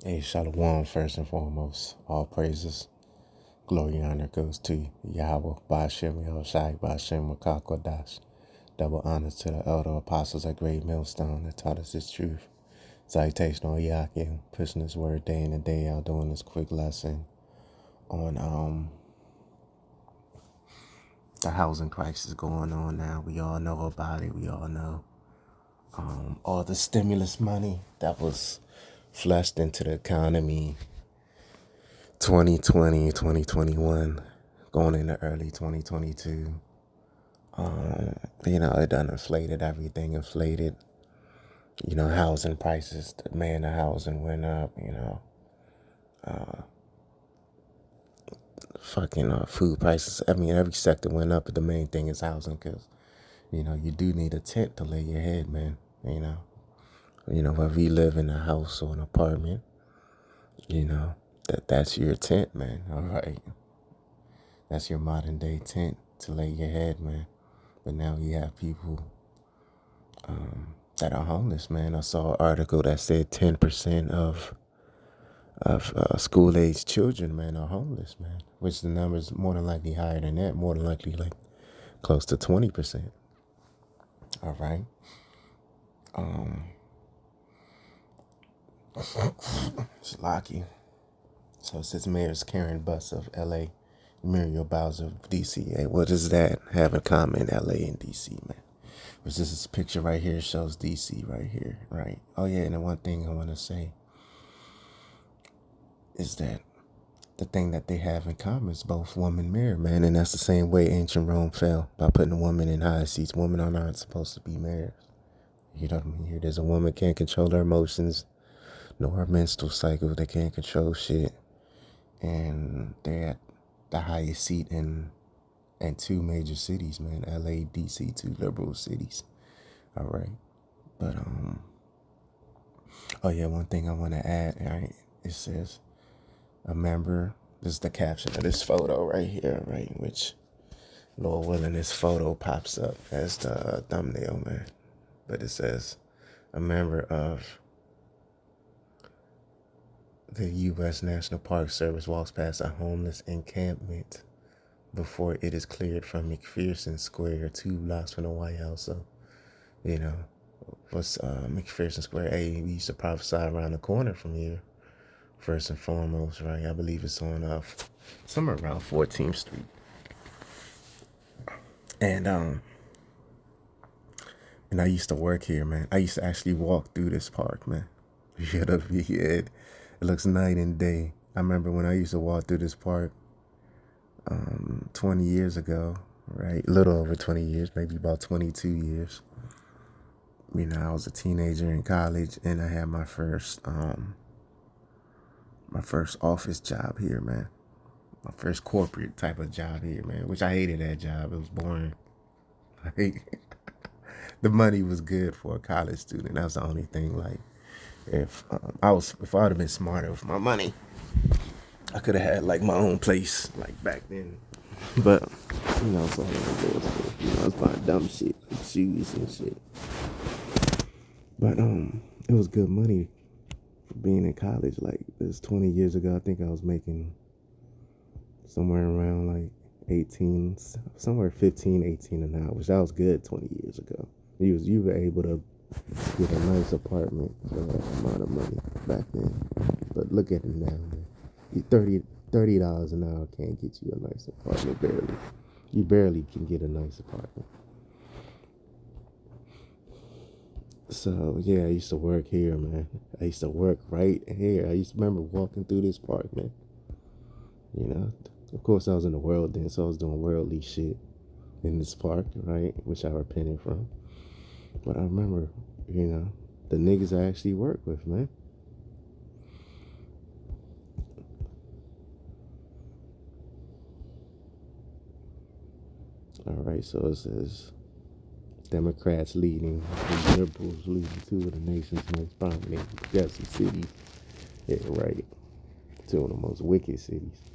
Hey, Shalom, first and foremost. All praises, glory, and honor goes to Yahweh, Ba'ashem, Yahushai, Ba'ashem, Makakodash. Double honors to the elder apostles at Great Millstone that taught us this truth. Salutation on Yakim, pushing this word day in and day out, doing this quick lesson on the housing crisis going on now. We all know about it. We all know all the stimulus money that was flushed into the economy 2020, 2021, going into early 2022. It done inflated everything, inflated, housing prices, the demand of housing went up, food prices. I mean, every sector went up, but the main thing is housing because, you do need a tent to lay your head, man, whether you live in a house or an apartment, that's your tent, man, all right? That's your modern day tent to lay your head, man. But now you have people that are homeless, man. I saw an article that said 10% of school age children, man, are homeless, man. Which the number's more than likely higher than that. More than likely, like close to 20%. All right. It's Locky. So it says Mayor's Karen Buss of L.A., Muriel Bowser of DC. Hey, what does that have in common, L.A. and DC, man? Which this picture right here shows DC right here, right? Oh yeah, and the one thing I want to say is that the thing that they have in common is both woman mirror, man, and that's the same way ancient Rome fell by putting a woman in high seats. Women are not supposed to be mayors. You know what I mean? Here, there's a woman can't control her emotions, nor her menstrual cycle. They can't control shit, and they're at the highest seat in two major cities, man. L.A., D.C., two liberal cities. All right, but oh yeah, one thing I want to add. All right, it says a member. This is the caption of this photo right here, right? Which, Lord willing, this photo pops up as the thumbnail, man. But it says a member of the U.S. National Park Service walks past a homeless encampment before it is cleared from McPherson Square, 2 blocks from the White House. So, you know, what's McPherson Square? Hey, we used to prophesy around the corner from here. First and foremost, right? I believe it's on somewhere around 14th Street. And I used to work here, man. I used to actually walk through this park, man. You know what I mean? It looks night and day. I remember when I used to walk through this park 20 years ago, right? A little over 20 years, maybe about 22 years. I was a teenager in college, and I had my first office job here, man. My first corporate type of job here, man. Which I hated that job. It was boring. Like, the money was good for a college student. That was the only thing. Like, if if I'd have been smarter with my money, I could have had like my own place, like back then. But so I was buying dumb shit, like shoes and shit. But it was good money for being in college. Like, it was 20 years ago. I think I was making somewhere around like 18, somewhere 15, 18 an hour, which that was good 20 years ago. You were able to get a nice apartment for that amount of money back then. But look at it now, man. $30 an hour can't get you a nice apartment, barely. You barely can get a nice apartment. So yeah, I used to work here, man. I used to work right here. I used to remember walking through this park, man. Of course I was in the world then, so I was doing worldly shit in this park, right? Which I repented from. But I remember, the niggas I actually work with, man. All right, so it says Democrats leading, and liberals leading two of the nation's most prominent progressive cities. Yeah, right. Two of the most wicked cities.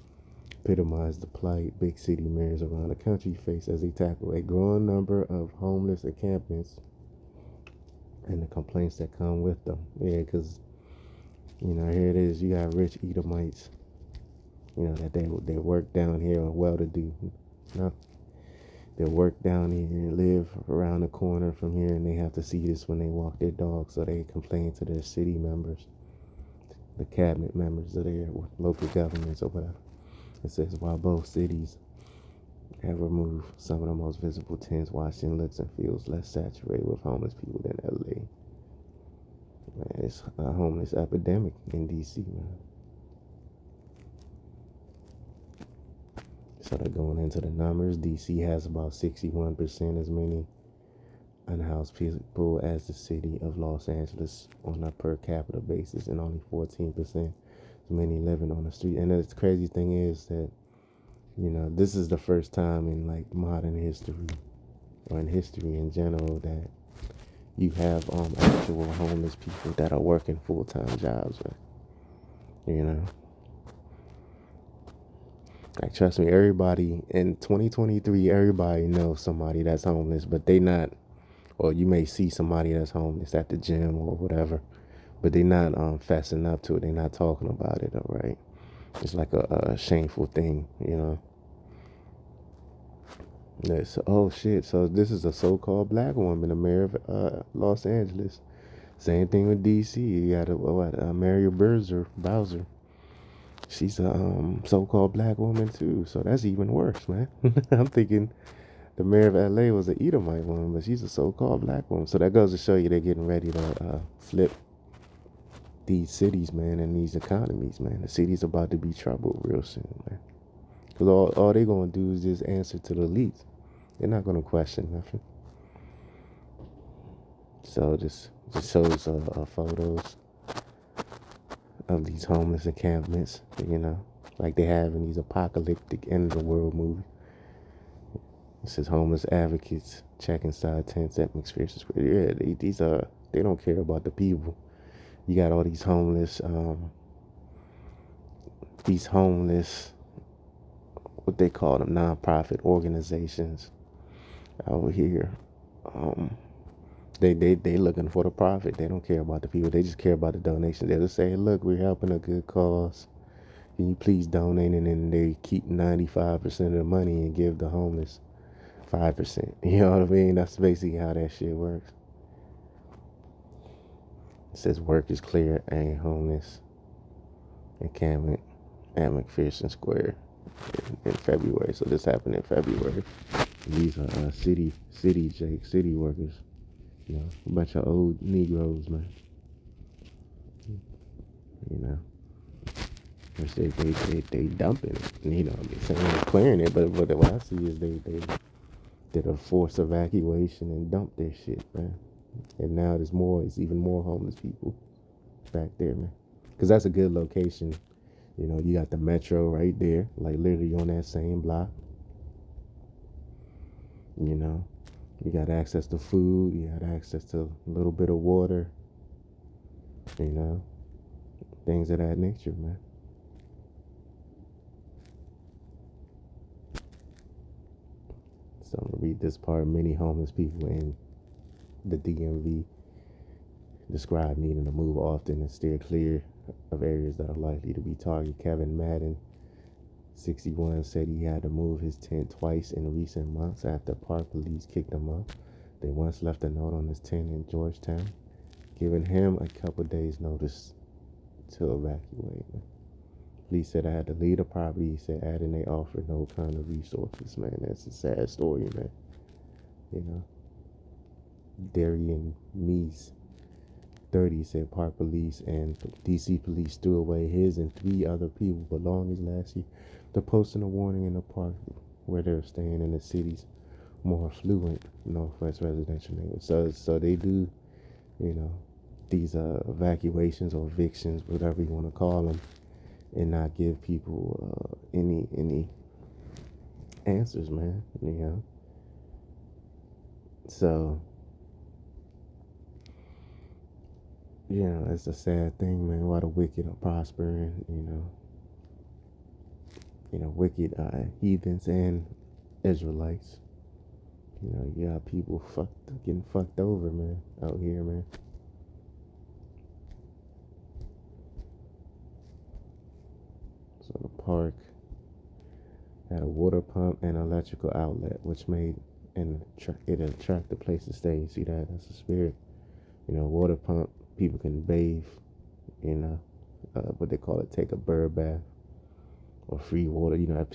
Epitomize the plight big city mayors around the country face as they tackle a growing number of homeless encampments and the complaints that come with them. Yeah, because, Here it is. You got rich Edomites, that they work down here, or well-to-do. No, they work down here and live around the corner from here, and they have to see this when they walk their dogs, so they complain to their city members, the cabinet members of their local governments or whatever. It says, while both cities have removed some of the most visible tents, Washington looks and feels less saturated with homeless people than L.A. Man, it's a homeless epidemic in DC, man. So they're going into the numbers. DC has about 61% as many unhoused people as the city of Los Angeles on a per capita basis, and only 14% as many living on the street. And the crazy thing is that, this is the first time in like modern history, or in history in general, that you have actual homeless people that are working full-time jobs, man. Like, trust me, everybody in 2023, everybody knows somebody that's homeless, but they not, or you may see somebody that's homeless at the gym or whatever, but they not fessing up to it. They're not talking about it, all right? It's like a shameful thing, Yes. Oh shit! So this is a so-called black woman, the mayor of Los Angeles. Same thing with DC. You got Mary Bowser. She's a so-called black woman too. So that's even worse, man. I'm thinking the mayor of L.A. was an Edomite woman, but she's a so-called black woman. So that goes to show you they're getting ready to flip these cities, man, and these economies, man. The city's about to be troubled real soon, man. Because all they're going to do is just answer to the elites. They're not going to question nothing. So this just shows photos of these homeless encampments, like they have in these apocalyptic end of the world movies. It says homeless advocates check inside tents at McPherson Square. Yeah, they don't care about the people. You got all these homeless, what they call them, nonprofit organizations out here. They looking for the profit. They don't care about the people. They just care about the donations. They'll just say, look, we're helping a good cause. Can you please donate? And then they keep 95% of the money and give the homeless 5%. You know what I mean? That's basically how that shit works. It says work is clear and homeless encampment at McPherson Square in February. So this happened in February. These are city workers. A bunch of old Negroes, man. Which they dumping it. Saying they're clearing it, but what I see is they did a forced evacuation and dumped their shit, man. And now it's even more homeless people back there, man. Because that's a good location. You got the metro right there, like literally on that same block. You got access to food, you got access to a little bit of water, things of that nature, man. So I'm gonna read this part. Many homeless people in the DMV describe needing to move often and steer clear of areas that are likely to be targeted. Kevin Madden, 61, said he had to move his tent twice in recent months after park police kicked him out. They once left a note on his tent in Georgetown, giving him a couple days' notice to evacuate. Police said I had to leave the property. He said, adding they offered no kind of resources, man. That's a sad story, man. Darian Meese, 30, said park police and DC police threw away his and 3 other people's belongings last year. They're posting a warning in the park where they're staying in the city's more affluent Northwest residential neighborhood. So they do, these evacuations or evictions, whatever you want to call them, and not give people any answers, man. So it's a sad thing, man. Why the wicked are prospering, wicked heathens and Israelites. You got people getting fucked over, man, out here, man. park, had a water pump and electrical outlet, which made it attractive place to stay. You see that? That's the spirit. Water pump, people can bathe, what they call it, take a bird bath or free water. You have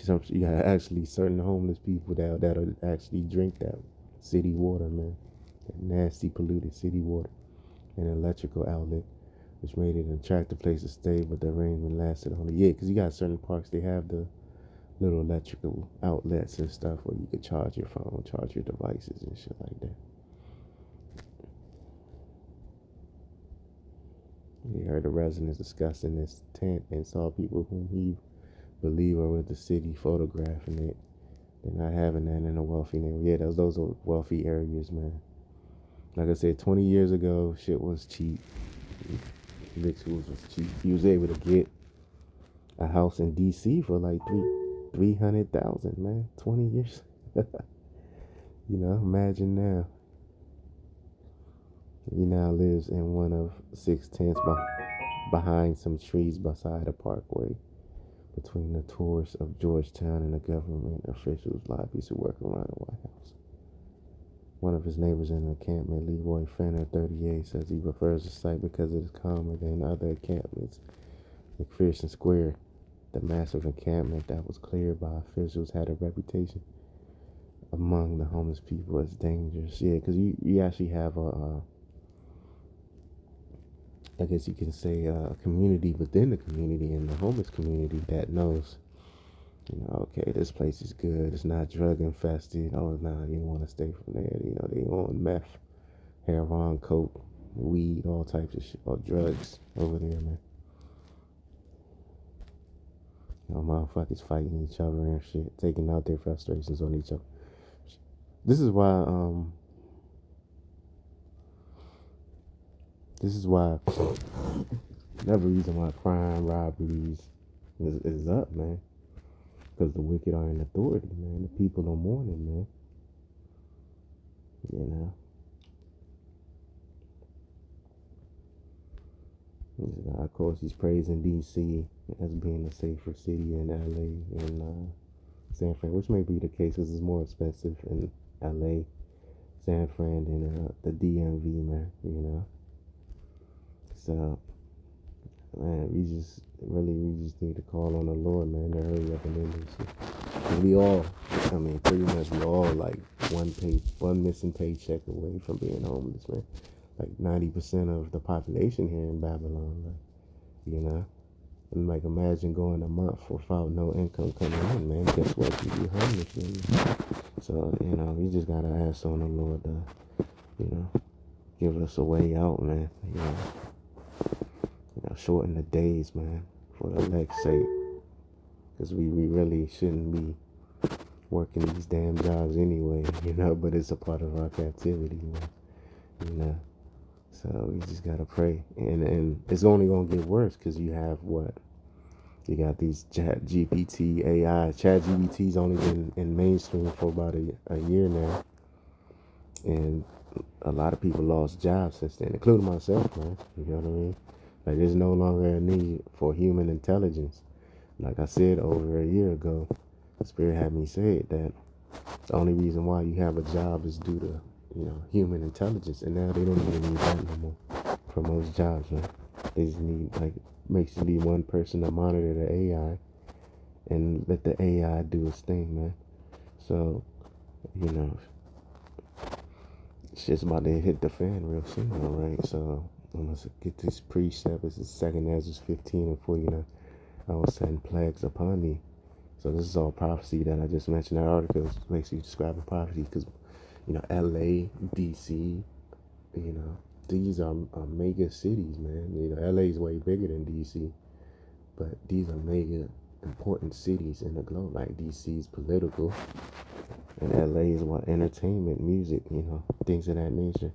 actually certain homeless people that'll actually drink that city water, man. That nasty, polluted city water. An electrical outlet, which made it an attractive place to stay, but the arrangement lasted only a year. Because you got certain parks, they have the little electrical outlets and stuff where you could charge your phone, charge your devices and shit like that. He heard the residents discussing this tent and saw people whom he believed were with the city photographing it. They're not having that in a wealthy neighborhood. Yeah, those are wealthy areas, man. Like I said, 20 years ago, shit was cheap. Rituals was cheap. You was able to get a house in DC for like 300,000, man. 20 years. Imagine now. He now lives in one of 6 tents behind some trees beside a parkway between the tourists of Georgetown and the government officials, lobbies who work around the White House. One of his neighbors in the encampment, Leroy Fenner, 38, says he prefers the site because it is calmer than other encampments. McPherson Square, the massive encampment that was cleared by officials, had a reputation among the homeless people as dangerous. Yeah, because you actually have I guess you can say a community within the community, and the homeless community that knows, okay, this place is good. It's not drug infested. Oh, nah, you don't want to stay from there. They on meth, heroin, coke, weed, all types of shit, or drugs over there, man. Motherfuckers fighting each other and shit, taking out their frustrations on each other. This is why another reason why crime, robberies is up, man. Because the wicked are in authority, man. The people are mourning, man. Of course, he's praising DC as being a safer city in L.A. and San Fran, which may be the case because it's more expensive in L.A., San Fran, than the DMV, man. So, man, we just need to call on the Lord, man, to hurry up and end this shit. And pretty much we all like one missing paycheck away from being homeless, man. Like 90% of the population here in Babylon, and like imagine going a month without no income coming in, man. Guess what? You be homeless, man. So we just gotta ask on the Lord to, give us a way out, man. Shorten the days, man, for the elect's sake. Because we really shouldn't be working these damn jobs anyway, but it's a part of our captivity, man. So we just gotta pray. And it's only gonna get worse because you got these chat GPT AI. Chat GPT's only been in mainstream for about a year now. And a lot of people lost jobs since then, including myself, man. You know what I mean? Like, there's no longer a need for human intelligence. Like I said over a year ago, the Spirit had me say it, that the only reason why you have a job is due to, human intelligence. And now they don't even need that no more for most jobs, man. They just need, basically one person to monitor the AI and let the AI do its thing, man. So, shit's about to hit the fan real soon, all right? So I'm going to get this precept. This is 2 Ezra 15 and 49. I will send plagues upon thee. So this is all prophecy that I just mentioned. That article is basically describing prophecy because, L.A., D.C., these are mega cities, man. L.A. is way bigger than D.C., but these are mega important cities in the globe. Like D.C. is political, and L.A. is entertainment, music, things of that nature.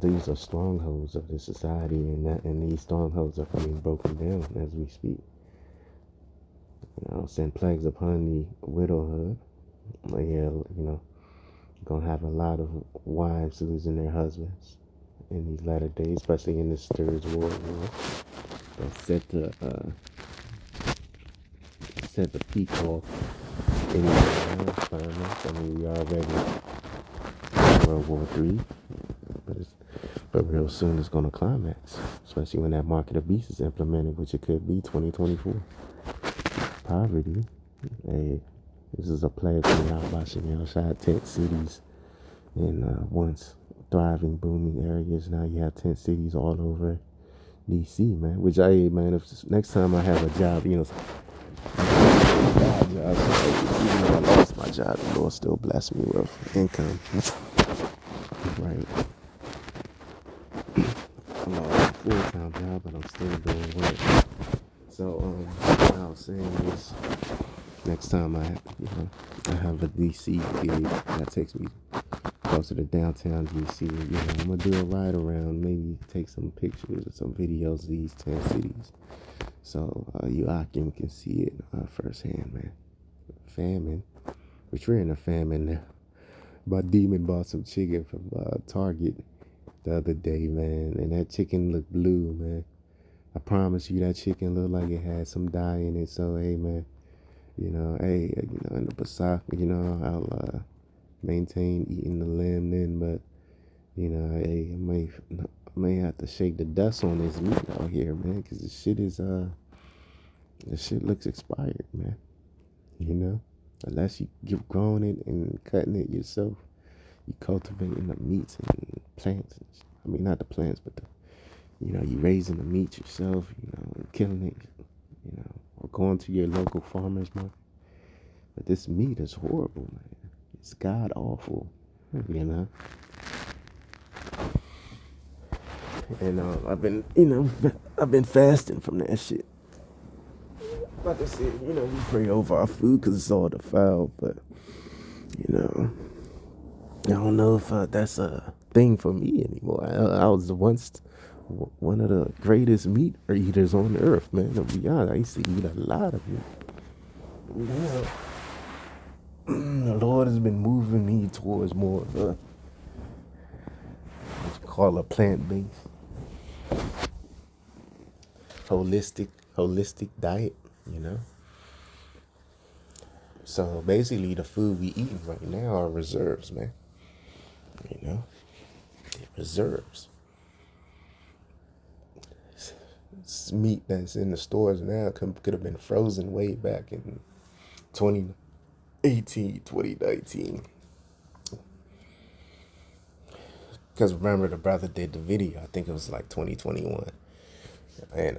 These are strongholds of the society, and these strongholds are being broken down as we speak. Send plagues upon the widowhood. Gonna have a lot of wives losing their husbands in these latter days, especially in this third world war. That's set to set the peak off anyway. I mean, we already in World War III, but real soon it's gonna climax, especially when that market of beast is implemented, which it could be 2024. Poverty. Hey, this is a plague coming out by outside tent cities in once thriving, booming areas. Now you have tent cities all over DC, man. Which man, if next time I have a job, even though I lost my job, the Lord still bless me with income. Right. I'm not a full-time job, but I'm still doing work. So, what I was saying is, next time I have a DC gig that takes me closer to downtown DC, I'm gonna do a ride around, maybe take some pictures or some videos of these 10 cities, so you can see it firsthand, man. Famine, which we're in a famine now. My demon bought some chicken from Target the other day, man, and that chicken looked blue, man. I promise you that chicken looked like it had some dye in it. So hey, man, in the Pacific, I'll maintain eating the lamb then, but hey, I may have to shake the dust on this meat out here, man, because the shit looks expired, man. Unless you keep growing it and cutting it yourself, you cultivating the meats and plants. I mean, not the plants, but you raising the meat yourself, and killing it, or going to your local farmer's market. But this meat is horrible, man. It's god awful, And I've been fasting from that shit. Like I said, we pray over our food because it's all defiled, but I don't know if that's a thing for me anymore. I was once one of the greatest meat eaters on earth, man. To be honest, I used to eat a lot of meat. Yeah. The Lord has been moving me towards more of what you call a plant-based, holistic diet, So basically, the food we eating right now are reserves, man. Reserves. It's meat that's in the stores now could have been frozen way back in 2018, 2019. Because remember, the brother did the video, I think it was like 2021. And,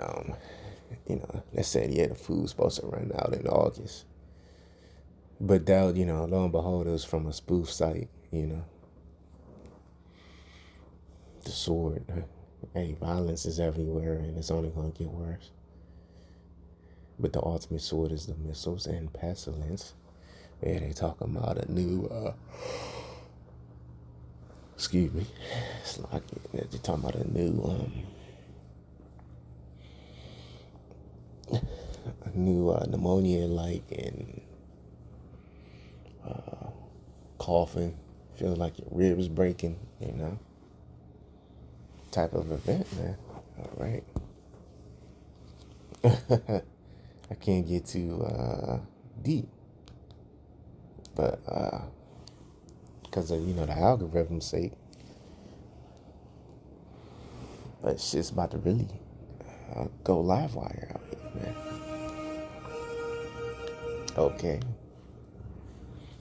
they said, the food's supposed to run out in August. But that, lo and behold, it was from a spoof site, The sword. Hey, violence is everywhere, and it's only going to get worse. But the ultimate sword is the missiles and pestilence. Yeah, they talking about a new, excuse me, it's like they're talking about a new pneumonia-like and coughing, feeling like your ribs breaking, type of event, man. All right. I can't get too deep, but because of the algorithm's sake, but shit's about to really go live wire out here, man. Okay.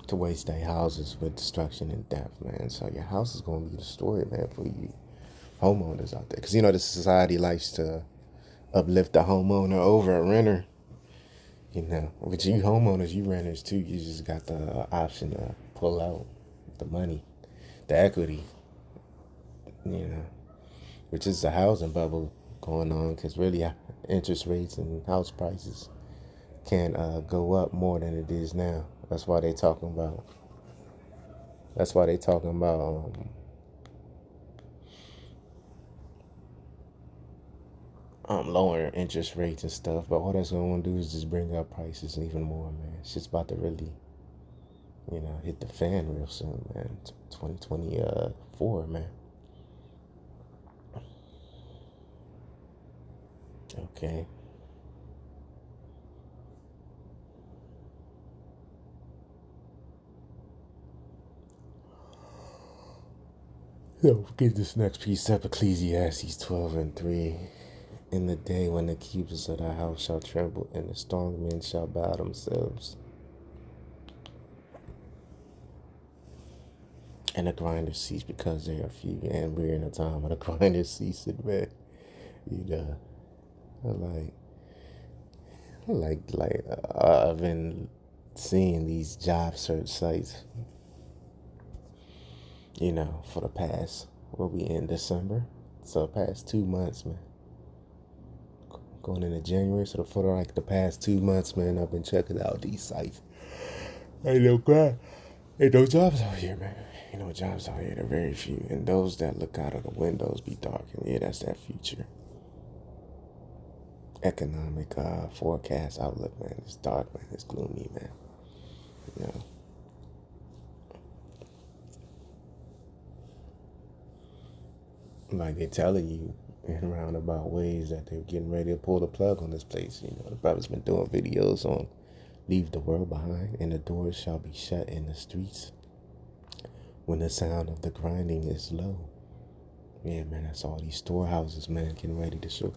To waste their houses with destruction and death, man. So your house is gonna be destroyed, man, for you homeowners out there, because the society likes to uplift the homeowner over a renter. But you homeowners, you renters too, you just got the option to pull out the money, the equity, which is a housing bubble going on, because really interest rates and house prices can go up more than it is now. That's why they talking about lowering interest rates and stuff, but all that's gonna do is just bring up prices even more, man. Shit's about to really, hit the fan real soon, man. 2024, man. Okay. So get this next piece up, Ecclesiastes 12:3. In the day when the keepers of the house shall tremble, and the strong men shall bow themselves, and the grinders cease because they are few, and we're in a time of the grinders ceasing, man. You know, I I've been seeing these job search sites, for the past, what we in December, so the past 2 months, man. Going into January, so for like the past 2 months, man, I've been checking out these sites. Ain't no crap. Ain't no jobs out here, man. Ain't no jobs out here. They're very few. And those that look out of the windows be dark. And yeah, that's that future economic forecast outlook, man. It's dark, man. It's gloomy, man. You know. Like they're telling you in roundabout ways that they're getting ready to pull the plug on this place. The brother's been doing videos on leave the world behind, and the doors shall be shut in the streets when the sound of the grinding is low. Yeah, man, that's all these storehouses, man, getting ready to show.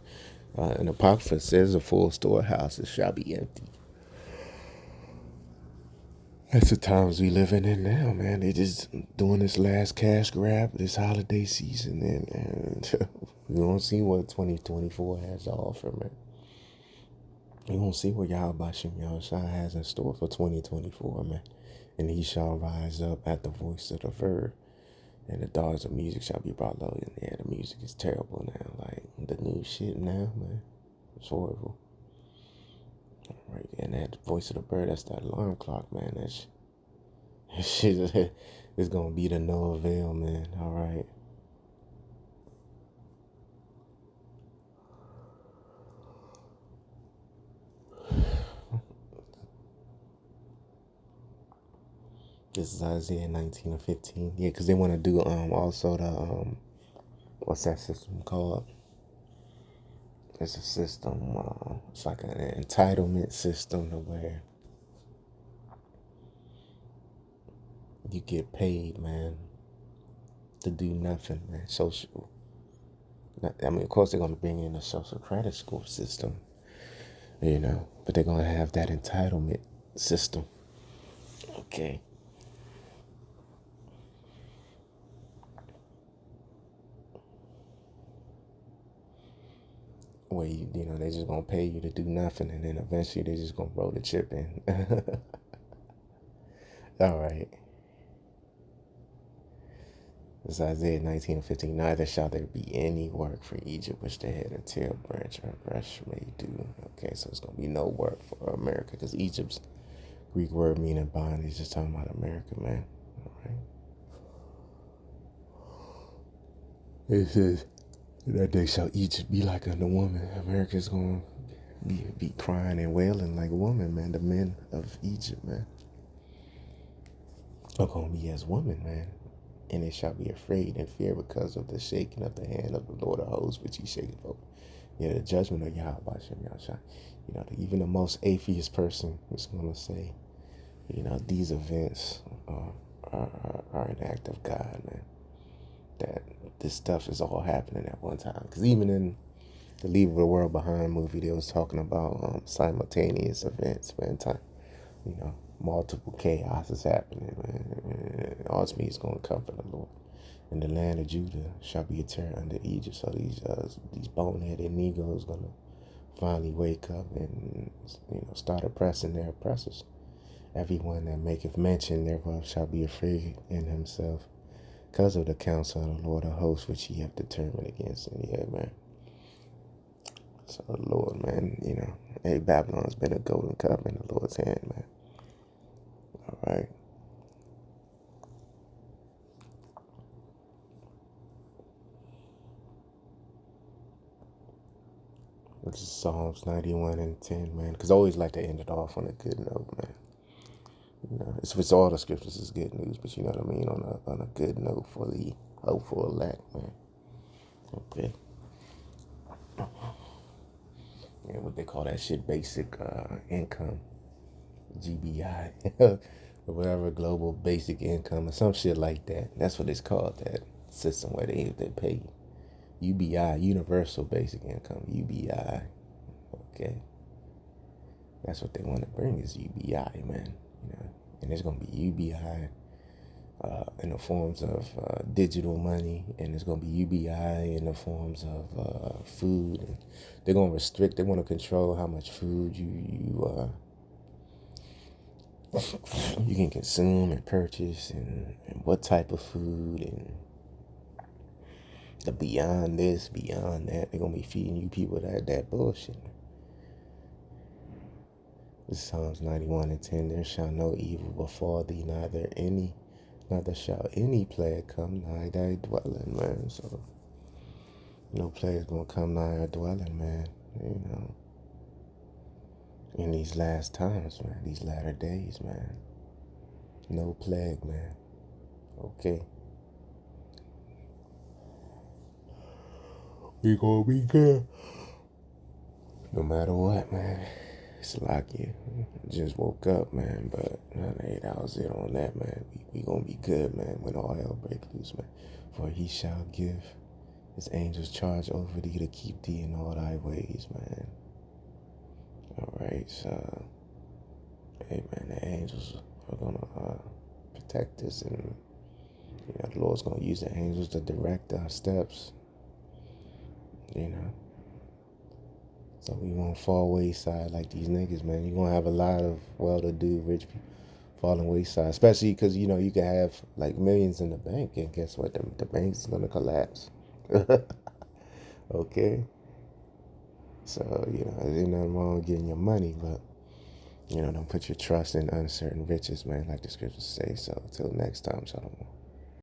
And Apocrypha says the full storehouses shall be empty. That's the times we living in now, man. They just doing this last cash grab this holiday season, and we don't see what 2024 has to offer, man. You won't see what Yahweh Shai has in store for 2024, man. And he shall rise up at the voice of the verb, and the dogs of music shall be brought low. And yeah, the music is terrible now. Like the new shit now, man. It's horrible. Right, and that voice of the bird, that's that alarm clock, man. That shit is gonna be the no avail, man. All right. This is Isaiah 19:15. Yeah, because they want to do also the what's that system called? It's a system. It's like an entitlement system to where you get paid, man, to do nothing, man. Social. I mean, of course, they're gonna bring in a social credit score system, but they're gonna have that entitlement system. Okay. Where they just gonna pay you to do nothing, and then eventually they just gonna roll the chip in. All right. It's Isaiah 19:15. Neither shall there be any work for Egypt which the head and tail branch or brush may do. Okay, so it's gonna be no work for America, because Egypt's Greek word meaning bond is just talking about America, man. All right. It says that day shall Egypt be like unto woman. America's gonna be crying and wailing like a woman, man. The men of Egypt, man, are gonna be as women, man. And they shall be afraid and fear because of the shaking of the hand of the Lord of hosts, which he shaketh over. Yeah, the judgment of Yahweh Shem Yahshua. Even the most atheist person is going to say, these events are an act of God, man. That this stuff is all happening at one time. Because even in the Leave the World Behind movie, they was talking about simultaneous events, man. Time, multiple chaos is happening, man. And ultimately, it's going to come from the Lord. And the land of Judah shall be a terror under Egypt. So these boneheaded Negroes gonna finally wake up and start oppressing their oppressors. Everyone that maketh mention thereof shall be afraid in himself, because of the counsel of the Lord of hosts which he hath determined against him. Yeah, man. So the Lord, man, hey, Babylon's been a golden cup in the Lord's hand, man. All right. This is Psalms 91:10, man. Because I always like to end it off on a good note, man. It's all the scriptures is good news, but you know what I mean, on a good note for the hopeful elect, man. Okay. Yeah, what they call that shit, basic income, GBI, or whatever, global basic income, or some shit like that. That's what it's called. That system where they pay UBI, Universal Basic Income, UBI. Okay, that's what they want to bring is UBI, man. And it's gonna be UBI in the forms of digital money, and it's gonna be UBI in the forms of food. And they're gonna restrict. They want to control how much food you can consume and purchase, and what type of food, and the beyond this, beyond that. They're gonna be feeding you people that bullshit. This Psalms 91:10. There shall no evil befall thee, neither shall any plague come nigh thy dwelling, man. So no plague's gonna come nigh our dwelling, man. In these last times, man, these latter days, man. No plague, man. Okay. We gonna be good. No matter what, man. It's like you just woke up, man, but 8 hours in on that, man. We gonna be good, man, when all hell break loose, man. For he shall give his angels charge over thee to keep thee in all thy ways, man. Alright, so, hey, man, the angels are gonna protect us, and the Lord's gonna use the angels to direct our steps, So we won't fall wayside like these niggas, man. You're going to have a lot of well-to-do rich people falling wayside, especially because, you can have like millions in the bank, and guess what? The bank's going to collapse. Okay? So, there ain't nothing wrong with getting your money, but, don't put your trust in uncertain riches, man, like the scriptures say. So, until next time, shalom.